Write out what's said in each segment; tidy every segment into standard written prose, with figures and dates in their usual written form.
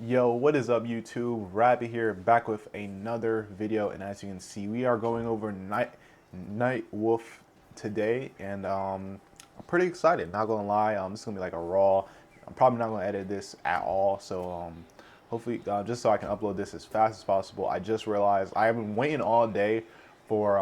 Yo, what is up YouTube? Rabbit here, back with another video, and as you can see, we are going over Nightwolf today, and I'm pretty excited, not gonna lie. This is gonna be like a raw. I'm probably not gonna edit this at all, so hopefully just so I can upload this as fast as possible. I just realized I have been waiting all day for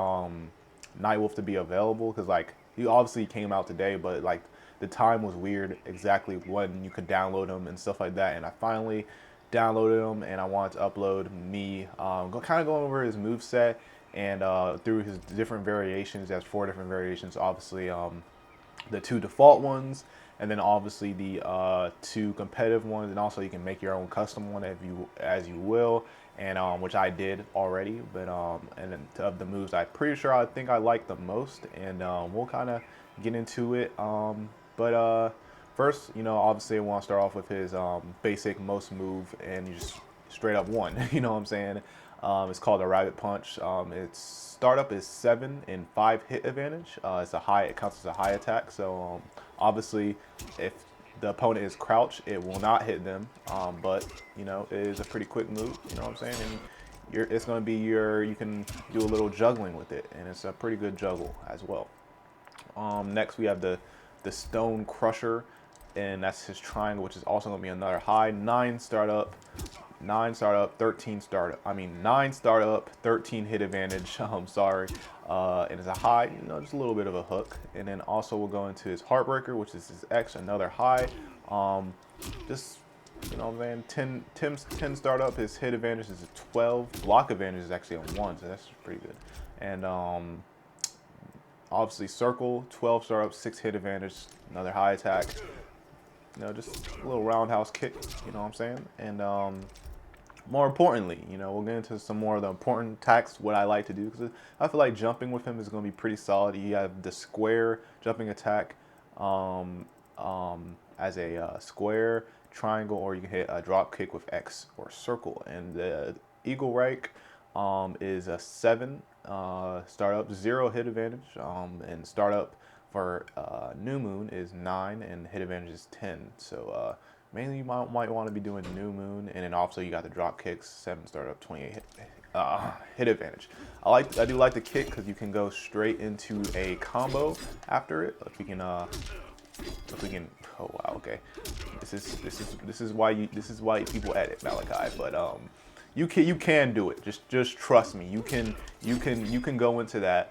Nightwolf to be available, because like he obviously came out today, but like the time was weird exactly when you could download them and stuff like that, and I finally downloaded them, and I wanted to upload me kind of going over his move set and through his different variations. There's 4 different variations, obviously the 2 default ones, and then obviously the 2 competitive ones, and also you can make your own custom one if you as you will, and which I did already. But and then of the moves, I'm pretty sure I think I like the most, and we'll kind of get into it. But first, obviously I want to start off with his basic most move, and you just straight up one. You know what I'm saying? It's called a rabbit punch. Its startup is 7 and 5 hit advantage. It's a high. It counts as a high attack. So obviously, if the opponent is crouched, it will not hit them. But it is a pretty quick move. You know what I'm saying? And it's going to be you can do a little juggling with it, and it's a pretty good juggle as well. Next we have the Stone Crusher, and that's his triangle, which is also going to be another high. 9 startup, 13 startup. 9 startup, 13 hit advantage. I'm sorry, and it's a high. Just a little bit of a hook. And then also we'll go into his Heartbreaker, which is his X, another high. Just what I'm saying, 10 startup. His hit advantage is a 12. Block advantage is actually a 1, so that's pretty good. And obviously Circle, 12 startup, 6 hit advantage, another high attack. Just a little roundhouse kick, you know what I'm saying? And more importantly, we'll get into some more of the important attacks, what I like to do, because I feel like jumping with him is going to be pretty solid. You have the square jumping attack as a square, triangle, or you can hit a drop kick with X or circle. And the Eagle Reich is a 7 startup, 0 hit advantage, and startup for New Moon is 9, and hit advantage is 10. So mainly you might want to be doing New Moon, and then also you got the drop kicks, 7 startup, 28 hit advantage. I do like the kick because you can go straight into a combo after it. If we can, oh wow, okay. This is why people edit Makai, but you can do it. Just trust me. You can go into that.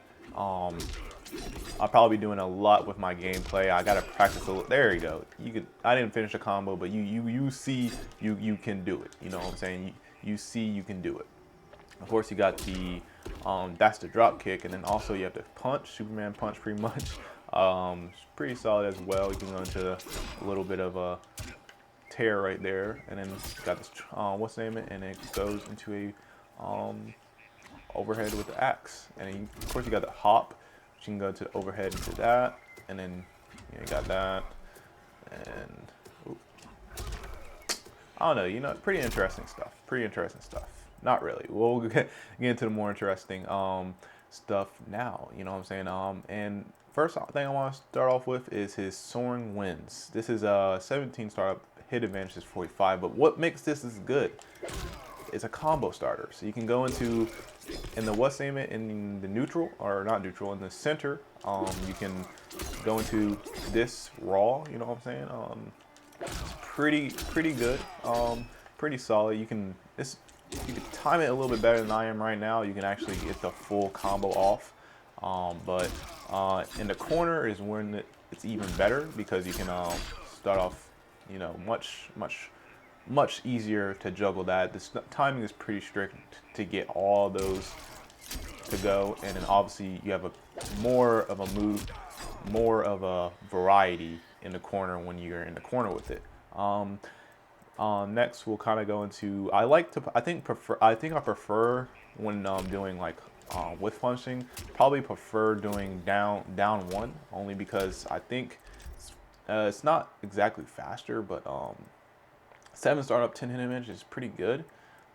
I'll probably be doing a lot with my gameplay. I gotta practice a little. There you go. I didn't finish a combo, but you see you can do it. You know what I'm saying? You see you can do it. Of course, you got the that's the drop kick, and then also you have the punch, Superman punch, pretty much. It's pretty solid as well. You can go into a little bit of a tear right there, and then got this what's the name it, and it goes into a overhead with the axe, and then of course you got the hop. You can go to overhead into that, and then you got that, and ooh. I don't know, pretty interesting stuff. Not really. We'll get into the more interesting stuff now. You know what I'm saying? And first thing I want to start off with is his Soaring Winds. This is a 17 startup, hit advantage is 45, but what makes this is good? It's a combo starter, so you can go into in the neutral, or not neutral, in the center. You can go into this raw. You know what I'm saying? It's pretty good. Pretty solid. You can time it a little bit better than I am right now. You can actually get the full combo off. But in the corner is when it's even better, because you can start off, much easier to juggle that. This timing is pretty strict to get all those to go, and then obviously you have more of a variety in the corner when you're in the corner with it. Next we'll kind of go into, I think I prefer when doing like with punching, probably prefer doing down 1, only because I think it's not exactly faster, but 7 startup, 10 hit advantage is pretty good,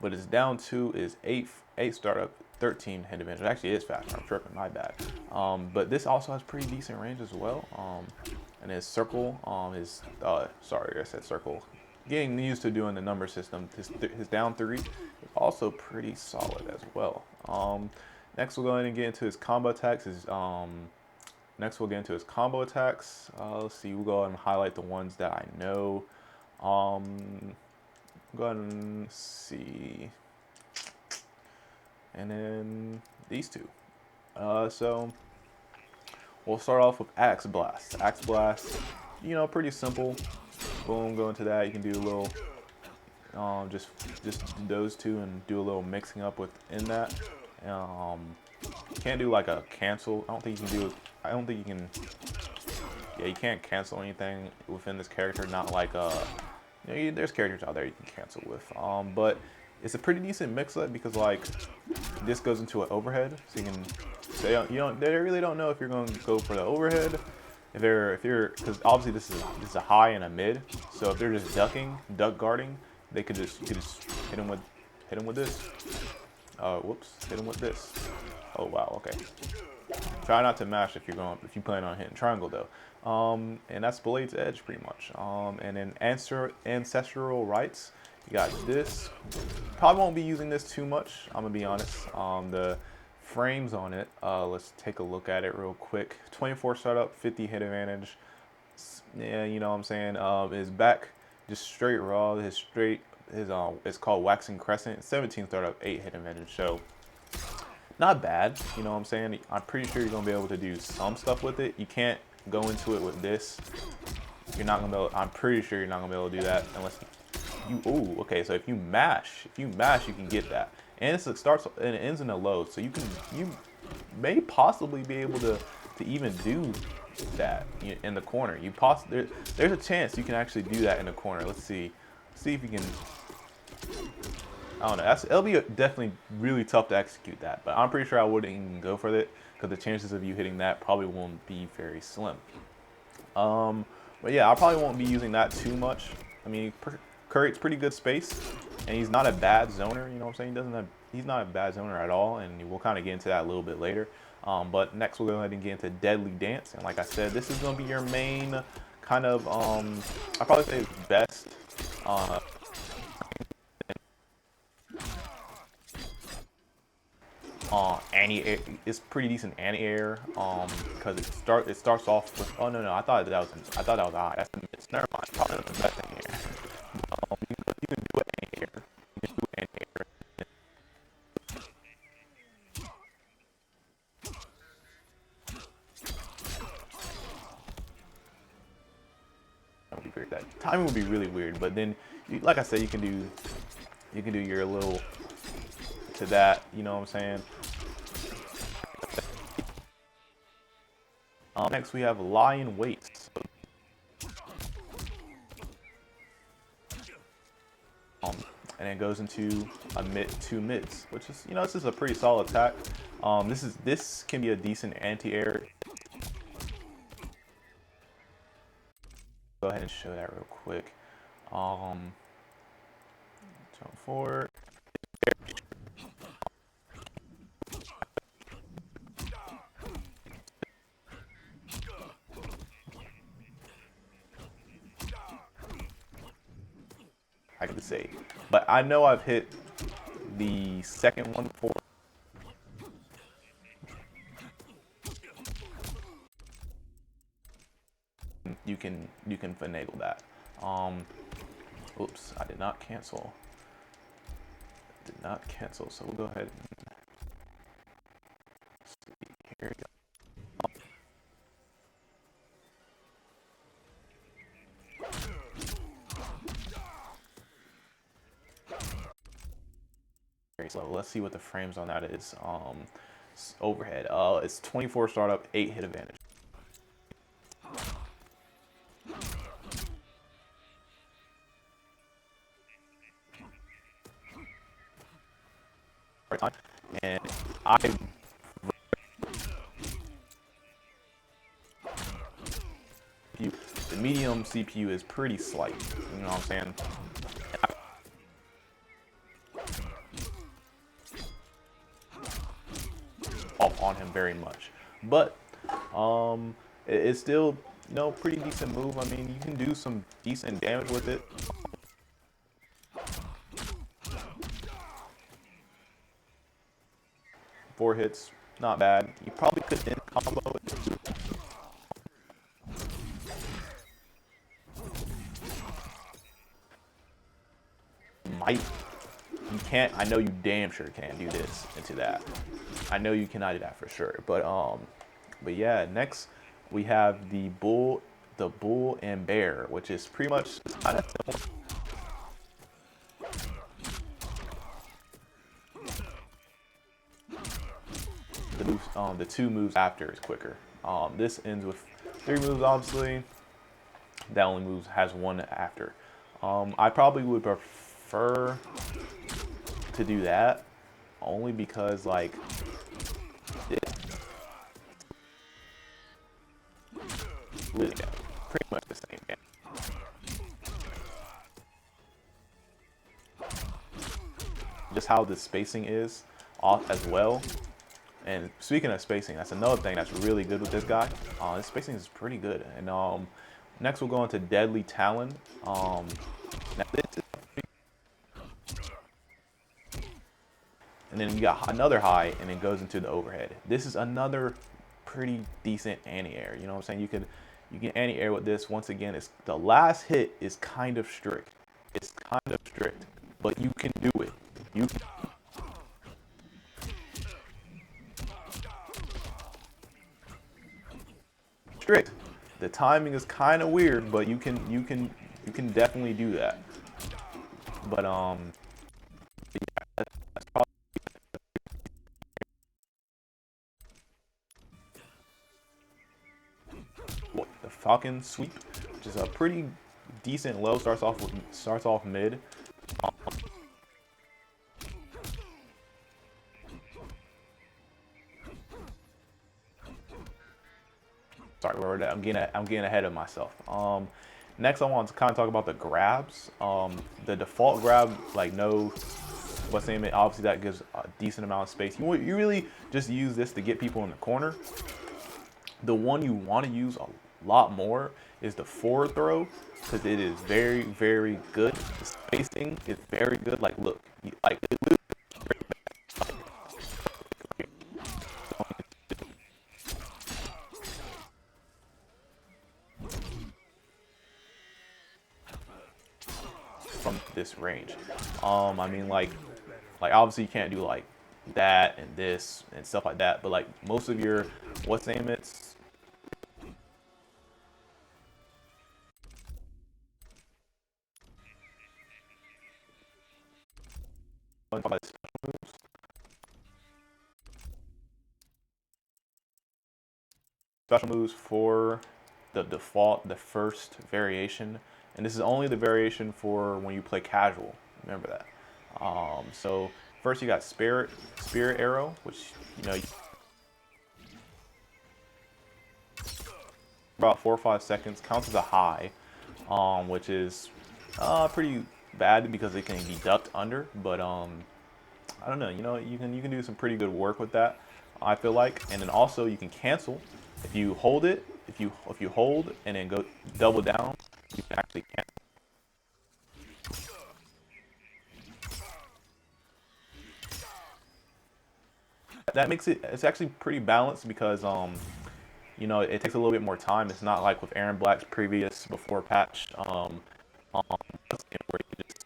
but it's down 2 is 8 startup, 13 hit advantage. It actually is faster. I'm tripping, my bad. But this also has pretty decent range as well. And his circle, sorry, I said circle. getting used to doing the number system. His down 3 is also pretty solid as well. Next we'll go ahead and get into his combo attacks. Next we'll get into his combo attacks. Let's see, we'll go ahead and highlight the ones that I know. Go ahead and see. And then these two. So we'll start off with Axe Blast. Axe Blast, you know, pretty simple. Boom, go into that. You can do a little, just those two and do a little mixing up within that. Can't do like a cancel. I don't think you can do. I don't think you can. Yeah, you can't cancel anything within this character. Not like you know, there's characters out there you can cancel with. But it's a pretty decent mix-up because like this goes into an overhead, so you can. They really don't know if you're going to go for the overhead. If you're, because obviously this is a high and a mid. So if they're just duck guarding, you could just hit them with this. Whoops, hit them with this. Oh wow, okay. Try not to mash if you plan on hitting triangle though. And that's Blade's Edge pretty much. And then Ancestral rites. You got this. Probably won't be using this too much. I'm gonna be honest. The frames on it. Let's take a look at it real quick. 24 startup, 50 hit advantage. Yeah, you know what I'm saying. His back just straight raw. It's called Waxing Crescent. 17 startup, 8 hit advantage. So not bad. You know what I'm saying. I'm pretty sure you're gonna be able to do some stuff with it. You can't go into it with this. You're not gonna be able. I'm pretty sure you're not gonna be able to do that unless you. Oh, okay. So if you mash, you can get that. And it starts and it ends in a low, so you may possibly be able to even do that in the corner. There's a chance you can actually do that in the corner. Let's see if you can. I don't know. It'll be definitely really tough to execute that, but I'm pretty sure I wouldn't even go for it because the chances of you hitting that probably won't be very slim. But yeah, I probably won't be using that too much. I mean, creates pretty good space, and he's not a bad zoner. You know what I'm saying? He's not a bad zoner at all, and we'll kind of get into that a little bit later. But next we'll go ahead and get into Deadly Dance, and like I said, this is going to be your main kind of I probably say best. Anti-air, it's pretty decent anti-air because it starts off with, oh no, I thought that was high. That's the mid. Never mind, probably not the best anti-air. You can do anti-air. You can do anti-air. That would be weird. That timing would be really weird, but then, like I said, you can do your little to that. You know what I'm saying? Next we have Lion Weights. And it goes into two mids, which is, you know, this is a pretty solid attack. This can be a decent anti-air. Go ahead and show that real quick. Jump forward. I could say, but I know I've hit the second one before. You can finagle that. Oops, I did not cancel. So we'll go ahead and see. Here we go. So let's see what the frames on that is. Overhead. It's 24 startup, 8 hit advantage. And the medium CPU is pretty slight. You know what I'm saying? On him very much, but it's still, you know, pretty decent move. I mean, you can do some decent damage with it. 4 hits, not bad. You probably could end combo it. Might. You can't. I know you damn sure can't do this into that. I know you cannot do that for sure. But yeah. Next we have the bull and bear, which is pretty much kind of similar. The 2 moves after is quicker. This ends with 3 moves, obviously. That only moves has 1 after. I probably would prefer to do that only because like pretty much the same game. Just how the spacing is off as well. And speaking of spacing, that's another thing that's really good with this guy. His spacing is pretty good. And next we'll go into Deadly Talon. Now this is, and then you got another high, and it goes into the overhead. This is another pretty decent anti-air. You know what I'm saying? You can anti-air with this. Once again, it's the last hit is kind of strict. It's kind of strict, but you can do it. You can. Strict. The timing is kind of weird, but you can definitely do that. But yeah, that's probably the Falcon Sweep, which is a pretty decent low. Starts off mid. Sorry, where we're at. I'm getting ahead of myself. Next, I want to kind of talk about the grabs. The default grab, like no, what's the name? Obviously, that gives a decent amount of space. You really just use this to get people in the corner. The one you want to use a lot more is the forward throw because it is very, very good. The spacing is very good. Like, look, like it literally. From this range, I mean, like obviously you can't do like that and this and stuff like that, but like most of your what's the name it's special moves for the default, the first variation, and this is only the variation for when you play casual. Remember that. So first you got Spirit Arrow, which about 4 or 5 seconds, counts as a high, which is pretty bad because it can deduct under. But I don't know. You can do some pretty good work with that, I feel like. And then also you can cancel if you hold it. If you hold and then go double down, you can actually cancel. That makes it's actually pretty balanced because it takes a little bit more time. It's not like with Aaron Black's previous before patch where you just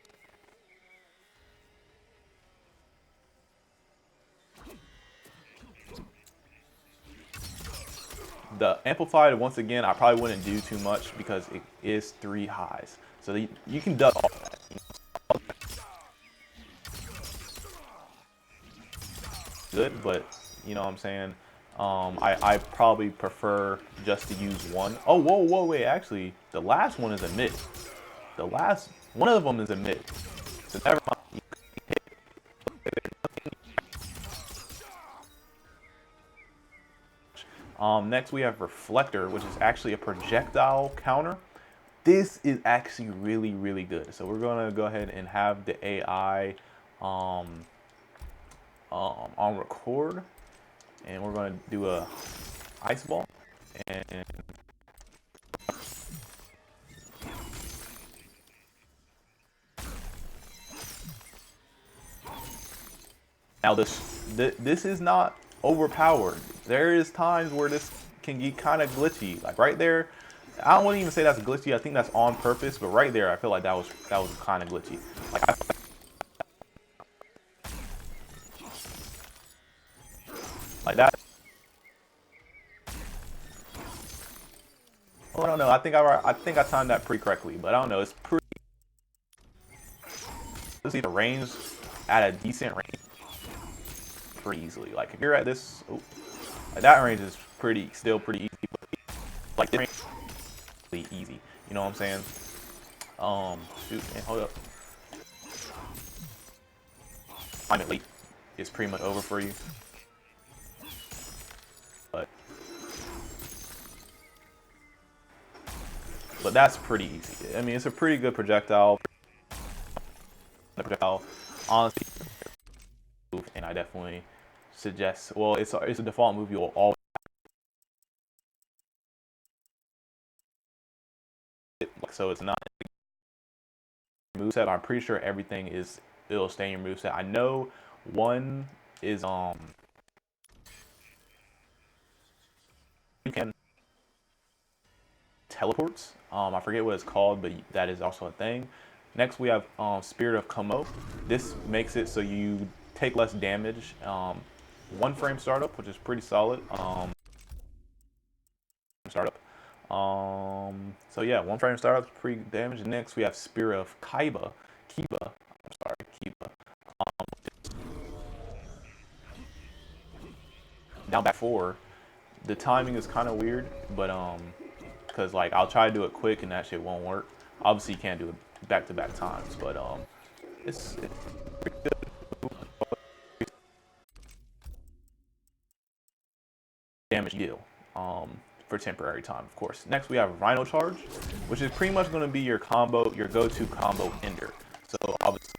the amplified. Once again, I probably wouldn't do too much because it is 3 highs, so you can duck all that. Good, but you know what I'm saying. I probably prefer just to use one. Oh, whoa, wait. Actually, the last one is a mid. The last one of them is a mid. So never mind. Next we have Reflector, which is actually a projectile counter. This is actually really, really good. So we're gonna go ahead and have the AI on record, and we're gonna do a ice ball and now this is not overpowered. There is times where this can get kind of glitchy. Like right there, I wouldn't even say that's glitchy. I think that's on purpose. But right there, I feel like that was kind of glitchy. Like like that. Well, I don't know. I think I timed that pretty correctly, but I don't know. It's pretty. Let's see the range at a decent range pretty easily. Like if you're at this, like that range is still pretty easy. But like this range is really easy. You know what I'm saying? Shoot, man, hold up. I'm at late. It's pretty much over for you. But that's pretty easy. I mean, it's a pretty good projectile. Honestly, and I definitely suggest. Well, it's a default move you'll always. So it's not moveset. I'm pretty sure everything it'll stay in your moveset. I know one is you can teleports. I forget what it's called, but that is also a thing. Next we have Spirit of Como. This makes it so you take less damage. 1 frame startup, which is pretty solid. Startup. So yeah, 1 frame startup is pretty damage. Next we have Spirit of Kiba. Kiba. Down back 4. The timing is kind of weird, but because like I'll try to do it quick and that shit won't work. Obviously you can't do it back-to-back times, but it's pretty good. Damage deal for temporary time, of course. Next we have Rhino Charge, which is pretty much going to be your go-to combo ender. So obviously,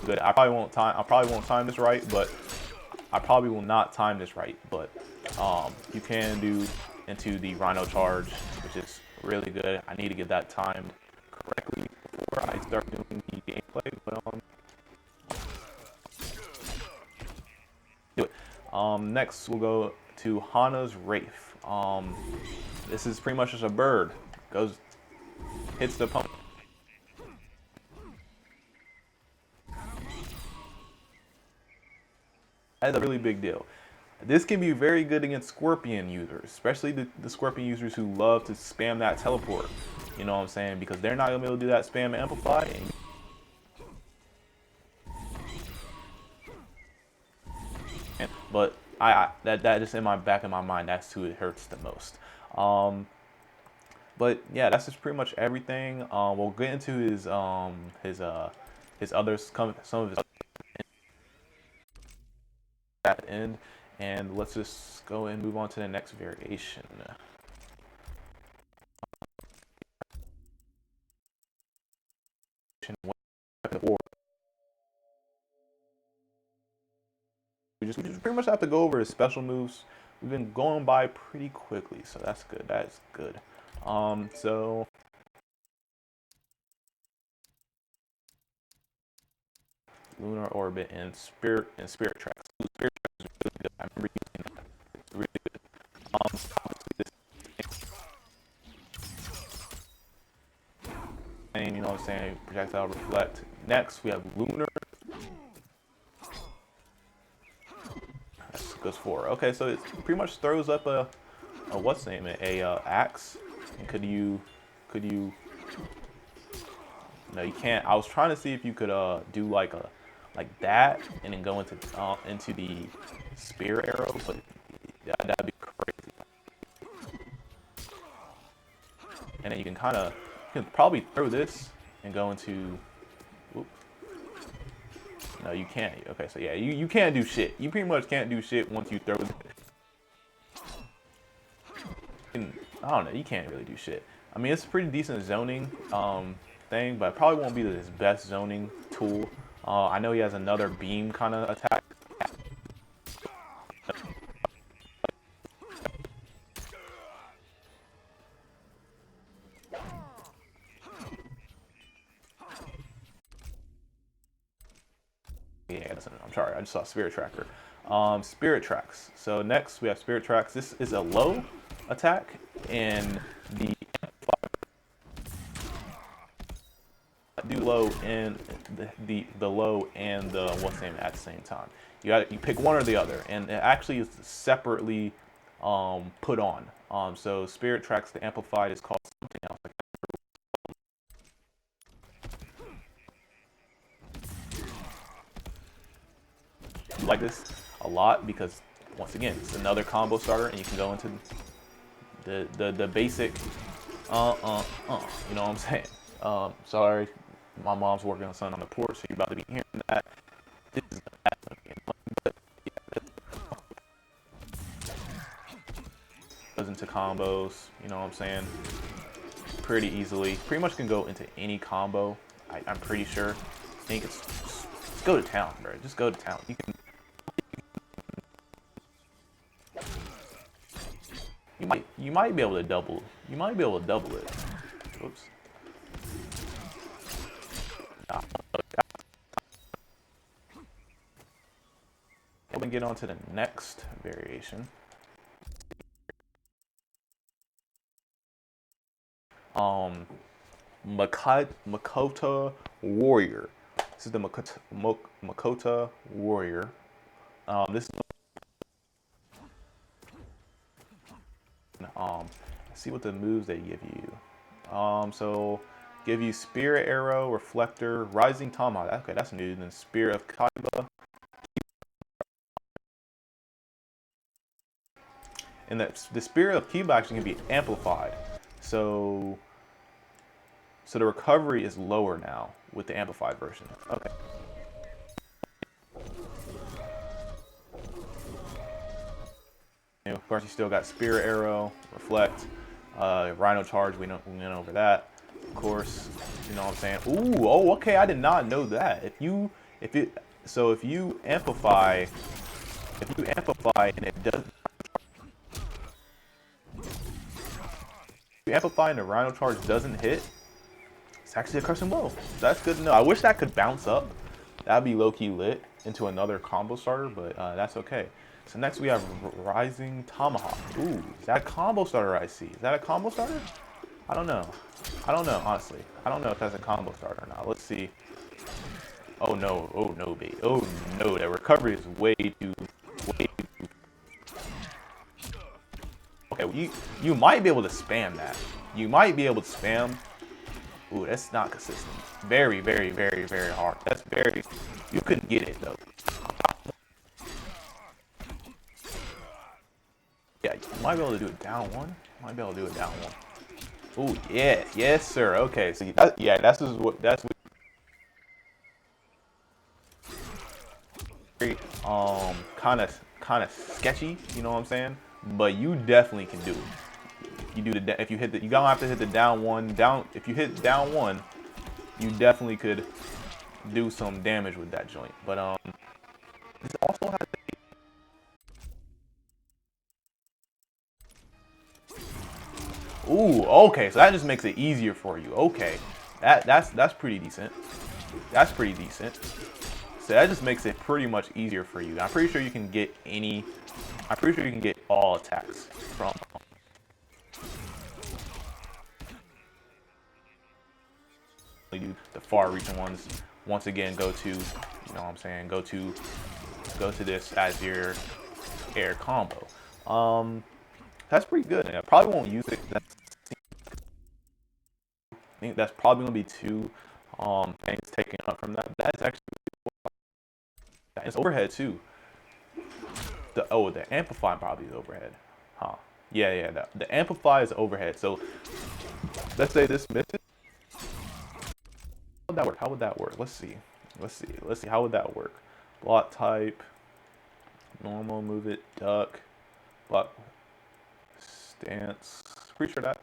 good. I probably won't time this right, but I probably will not time this right. But you can do into the Rhino Charge, which is really good. I need to get that timed correctly before I start doing the gameplay. But do it. Next we'll go to Hana's Wraith. This is pretty much just a bird. Hits the opponent. That's a really big deal. This can be very good against Scorpion users, especially the Scorpion users who love to spam that teleport. You know what I'm saying? Because they're not gonna be able to do that spam and amplify. But that just in my back of my mind, that's who it hurts the most. But yeah, that's just pretty much everything. We'll get into his other some of his at the end, and let's just go and move on to the next variation. We just pretty much have to go over his special moves. We've been going by pretty quickly, so that's good. That's good. So Lunar Orbit and Spirit Tracks. Spirit Tracks is really good. I remember using that. It's really good. You know what I'm saying? Projectile Reflect. Next, we have Lunar. That's goes 4. Okay, so it pretty much throws up a what's the name? Axe. And could you? No, you can't. I was trying to see if you could do like that and then go into the spear arrow, but that'd be crazy. And then you can probably throw this and go into. Whoop. No, you can't. Okay, so yeah, you can't do shit. You pretty much can't do shit once you throw it. I don't know. You can't really do shit. I mean, it's a pretty decent zoning thing, but it probably won't be his best zoning tool. I know he has another beam kind of attack. Yeah, I'm sorry, I just saw Spirit Tracker. Spirit Tracks. So next we have Spirit Tracks. This is a low attack, and the do low and the low and the what's name at the same time. You pick one or the other, and it actually is separately put on. So Spirit Tracks, the amplified, is called something else. I like this a lot because once again, it's another combo starter, and you can go into the basic you know what I'm saying. Sorry, my mom's working on something on the porch, so you're about to be hearing that. This is goes into combos, you know what I'm saying, pretty easily. Pretty much can go into any combo. I'm pretty sure. I think it's just go to town, bro. Just go to town. You might be able to double. You might be able to double it. Oops. Nah. We're gonna get on to the next variation. Makota Warrior. This is the Makota Warrior. This is let's see what the moves they give you. So give you Spirit Arrow, Reflector, Rising Tomahawk. Okay, that's new. Then Spirit of Kaiba. And the Spirit of Kiba actually can be amplified. So the recovery is lower now with the amplified version. Okay. Of course, you still got Spirit Arrow, Reflect, Rhino Charge. We went over that. Of course, you know what I'm saying. Ooh, oh, okay. I did not know that. If you amplify, and it does. If you amplify and the Rhino Charge doesn't hit, it's actually a crushing blow. That's good to know. I wish that could bounce up. That'd be low-key lit into another combo starter, but that's okay. So next we have Rising Tomahawk. Ooh, is that a combo starter I see? Is that a combo starter? I don't know. I don't know, honestly. I don't know if that's a combo starter or not. Let's see. Oh no, baby. Oh no, that recovery is way too. Okay, well, you might be able to spam that. You might be able to spam. Ooh, that's not consistent. Very, very, very, very hard. That's very. You couldn't get it though. Yeah, you might be able to do it down one. Might be able to do it down one. Ooh, yeah, yes, sir. Okay, so yeah, that's what very kind of sketchy. You know what I'm saying? But you definitely can do it. You do the if you hit the you don't have to hit the down one down. If you hit down one, you definitely could do some damage with that joint. But this also has. Ooh, okay, so that just makes it easier for you. Okay, that's pretty decent. That's pretty decent. So that just makes it pretty much easier for you. I'm pretty sure you can get any. I'm pretty sure you can get all attacks from. Do the far-reaching ones. Once again, go to, you know what I'm saying. Go to this as your air combo. That's pretty good. I probably won't use it. I think that's probably gonna be two things taken up from that. That's actually it's overhead too. The amplify probably is overhead. Huh. Yeah, the amplify is overhead. So let's say this misses. How would that work? How would that work? Let's see. How would that work? Block type, normal, move it, duck, block, stance. Pretty sure that.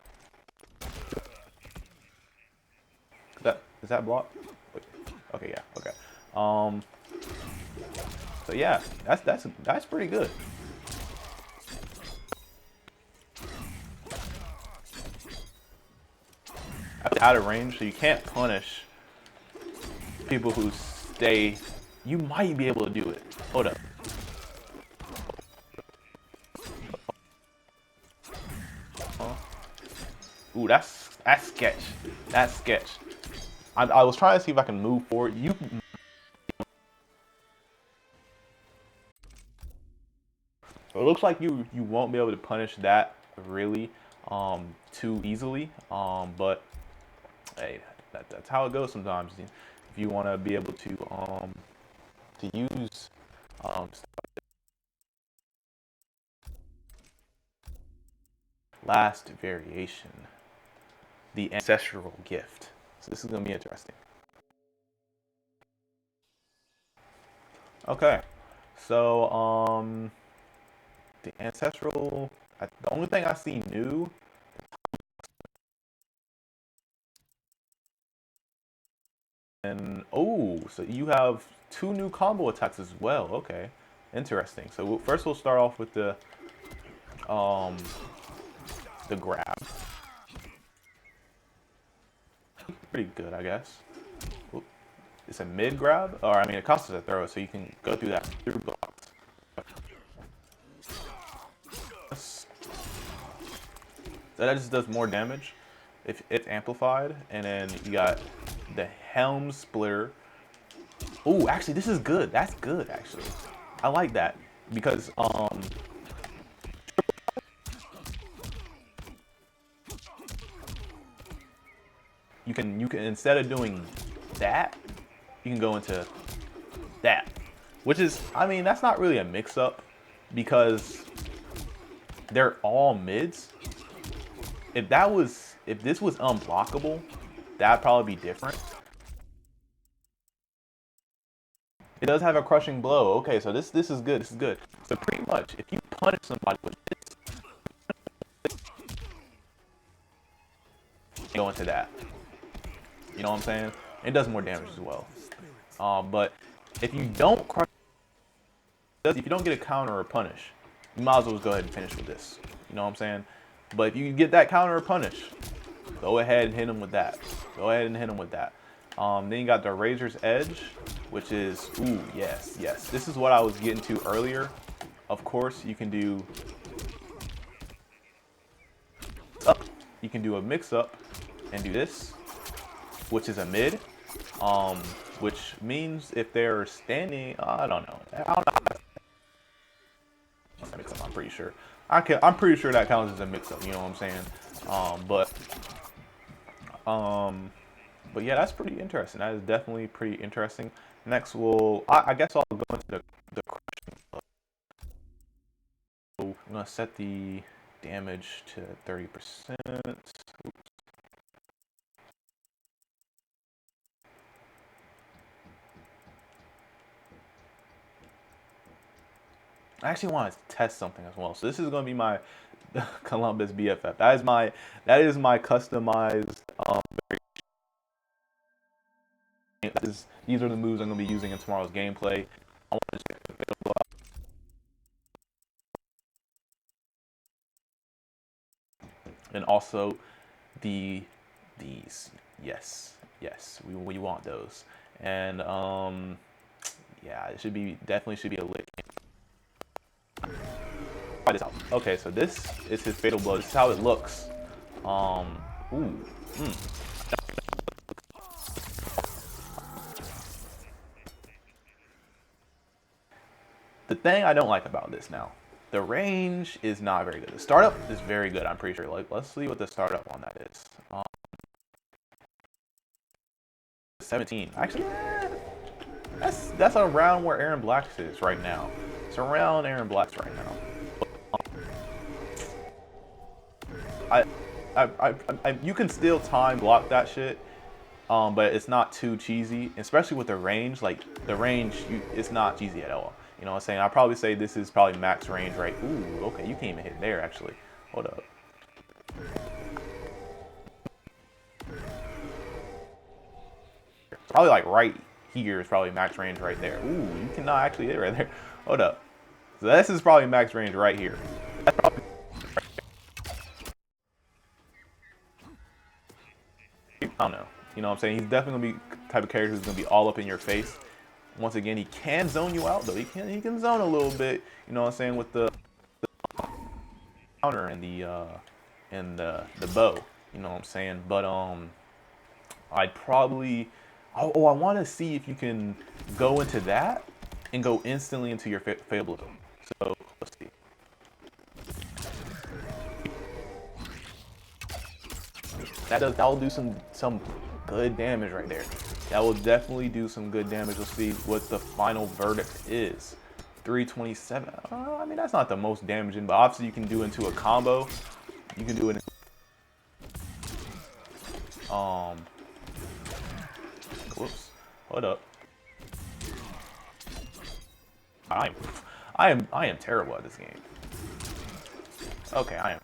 Is that block? Wait. Okay, yeah. Okay. So yeah, that's pretty good. Out of range, so you can't punish people who stay You might be able to do it. Hold up. Ooh, that's sketch. That's sketch. I was trying to see if I can move forward. It looks like you won't be able to punish that really too easily. But hey, that's how it goes sometimes. If you want to be able to use last variation, the ancestral gift. So this is gonna be interesting. Okay, so the ancestral. The only thing I see new. And oh, so you have 2 new combo attacks as well. Okay, interesting. So first we'll start off with um the grab. Pretty good, I guess. Oop. It's a mid grab, or I mean, it costs us a throw, so you can go through that through blocks. So that just does more damage if it's amplified, and then you got the helm splitter. Oh, actually, this is good. That's good, actually. I like that because you can instead of doing that, you can go into that, which is, I mean, that's not really a mix-up because they're all mids. If this was unblockable, that'd probably be different. It does have a crushing blow. Okay, so this is good. This is good. So pretty much, if you punish somebody with this, go into that. You know what I'm saying? It does more damage as well. But if you don't crush, if you don't get a counter or punish, you might as well just go ahead and finish with this. You know what I'm saying? But if you get that counter or punish, go ahead and hit him with that. Go ahead and hit him with that. Then you got the Razor's Edge, which is, ooh, yes, yes. This is what I was getting to earlier. Of course, you can do up. You can do a mix-up and do this, which is a mid. Which means if they're standing, I don't know. I don't know. Mix-up, I'm pretty sure. I'm pretty sure that counts as a mix-up. You know what I'm saying? But yeah, that's pretty interesting. That is definitely pretty interesting. Next, I guess I'll go into the crushing blow. So I'm gonna set the damage to 30%. I actually want to test something as well. So this is going to be my Columbus BFF. That is my customized. These are the moves I'm going to be using in tomorrow's gameplay. I want to check the fatal blow out. And also these. Yes, we want those. And yeah, it definitely should be a lit. Try this out. Okay, so this is his fatal blow. This is how it looks. The thing I don't like about this now, the range is not very good. The startup is very good, I'm pretty sure. Like, let's see what the startup on that is. 17. Actually, that's around where Aaron Black's is right now. It's around Aaron Black's right now. You can still time block that shit, but it's not too cheesy, especially with the range. Like the range, it's not cheesy at all. You know what I'm saying? I'd probably say this is probably max range, right? Ooh, okay, you can't even hit there actually. Hold up. Probably like right here is probably max range right there. Ooh, you cannot actually hit right there. Hold up. So this is probably max range right here. That's probably I don't know. You know what I'm saying? He's definitely gonna be the type of character who's gonna be all up in your face. Once again, he can zone you out though. He can zone a little bit. You know what I'm saying, with the counter and the bow. You know what I'm saying. But I'd probably. Oh, I want to see if you can go into that and go instantly into your fatal blow. So let's see. That'll do some good damage right there. That will definitely do some good damage. Let's see what the final verdict is. 327. I mean, that's not the most damaging, but obviously you can do into a combo. You can do it. Whoops. Hold up. I am terrible at this game. Okay, I am.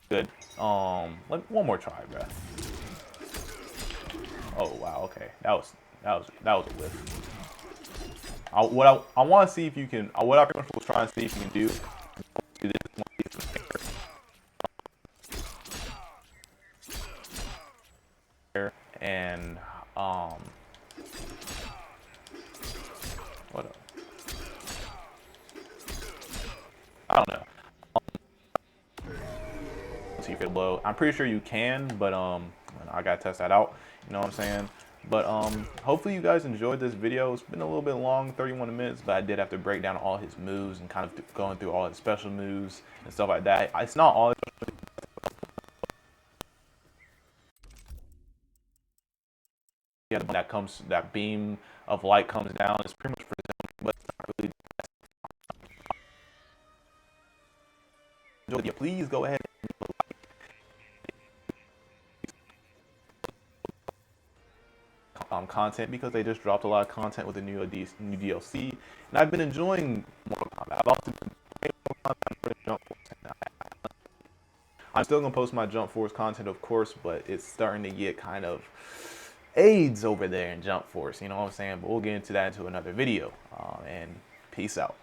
Good. One more try, bruh. Oh wow. Okay, that was a whiff. I want to see if you can. What I was trying to see if you can do this. And what up? I don't know. See if it blow. I'm pretty sure you can, but I gotta test that out. You know what I'm saying? But hopefully you guys enjoyed this video. It's been a little bit long, 31 minutes, but I did have to break down all his moves and kind of going through all his special moves and stuff like that. It's not all that beam of light comes down. It's pretty much for them, but it's not really. Please go ahead. Content, because they just dropped a lot of content with the new DLC, and I've been enjoying Mortal Kombat. I've also been playing Mortal Kombat for the Jump Force. I'm still gonna post my Jump Force content, of course, but it's starting to get kind of AIDS over there in Jump Force. You know what I'm saying? But we'll get into that into another video. And peace out.